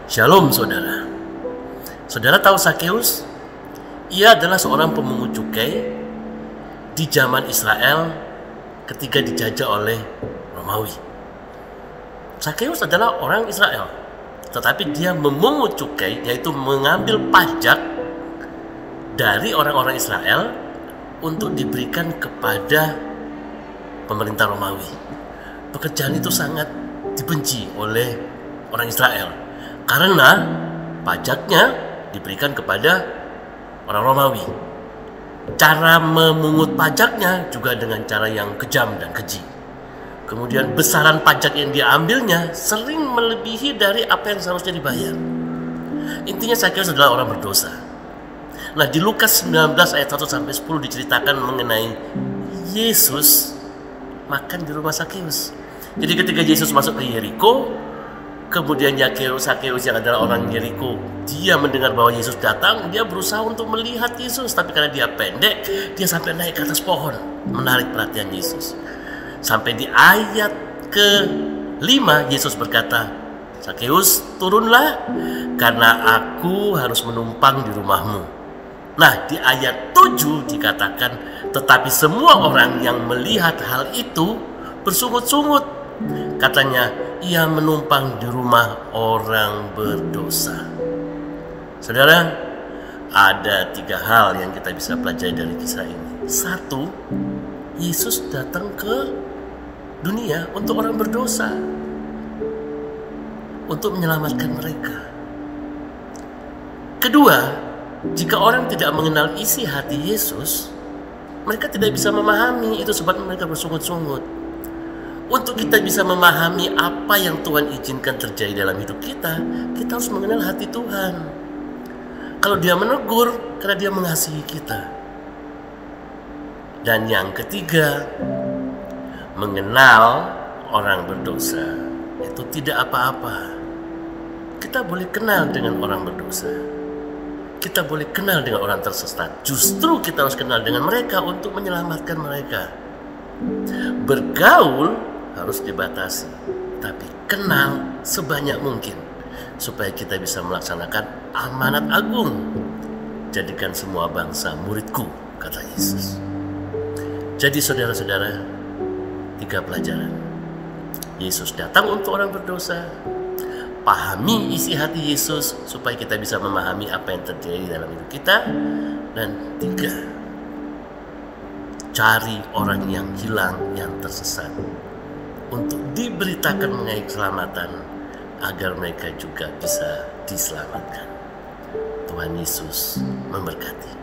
Shalom saudara. Saudara tahu Sakeus? Ia adalah seorang pemungut cukai di zaman Israel ketika dijajah oleh Romawi. Sakeus adalah orang Israel, tetapi dia memungut cukai, yaitu mengambil pajak dari orang-orang Israel untuk diberikan kepada pemerintah Romawi. Pekerjaan itu sangat dibenci oleh orang Israel karena pajaknya diberikan kepada orang Romawi. Cara memungut pajaknya juga dengan cara yang kejam dan keji. Kemudian besaran pajak yang diambilnya sering melebihi dari apa yang seharusnya dibayar. Intinya Sakeus adalah orang berdosa. Nah, di Lukas 19 ayat 1-10 diceritakan mengenai Yesus makan di rumah Sakeus. Jadi ketika Yesus masuk ke Yeriko, kemudian Sakeus yang adalah orang Yeriko, dia mendengar bahwa Yesus datang, dia berusaha untuk melihat Yesus, tapi karena dia pendek, dia sampai naik ke atas pohon, menarik perhatian Yesus. Sampai di ayat ke-5 Yesus berkata, "Sakeus, turunlah, karena aku harus menumpang di rumahmu." Nah, di ayat 7 dikatakan, tetapi semua orang yang melihat hal itu bersungut-sungut. Katanya, ia menumpang di rumah orang berdosa. Saudara, ada 3 hal yang kita bisa pelajari dari kisah ini. 1, Yesus datang ke dunia untuk orang berdosa, untuk menyelamatkan mereka. Kedua, jika orang tidak mengenal isi hati Yesus, mereka tidak bisa memahami, itu sebab mereka bersungut-sungut. Untuk kita bisa memahami apa yang Tuhan izinkan terjadi dalam hidup kita, kita harus mengenal hati Tuhan. Kalau dia menegur, karena dia mengasihi kita. Dan yang ketiga, mengenal orang berdosa itu tidak apa-apa. Kita boleh kenal dengan orang berdosa. Kita boleh kenal dengan orang tersesat. Justru kita harus kenal dengan mereka untuk menyelamatkan mereka. Bergaul harus dibatasi, tapi kenal sebanyak mungkin supaya kita bisa melaksanakan amanat agung. Jadikan semua bangsa muridku, kata Yesus. Jadi saudara-saudara, 3 pelajaran. Yesus datang untuk orang berdosa. Pahami isi hati Yesus supaya kita bisa memahami apa yang terjadi dalam hidup kita. Dan 3, cari orang yang hilang, yang tersesat, untuk diberitakan mengenai keselamatan agar mereka juga bisa diselamatkan. Tuhan Yesus memberkati.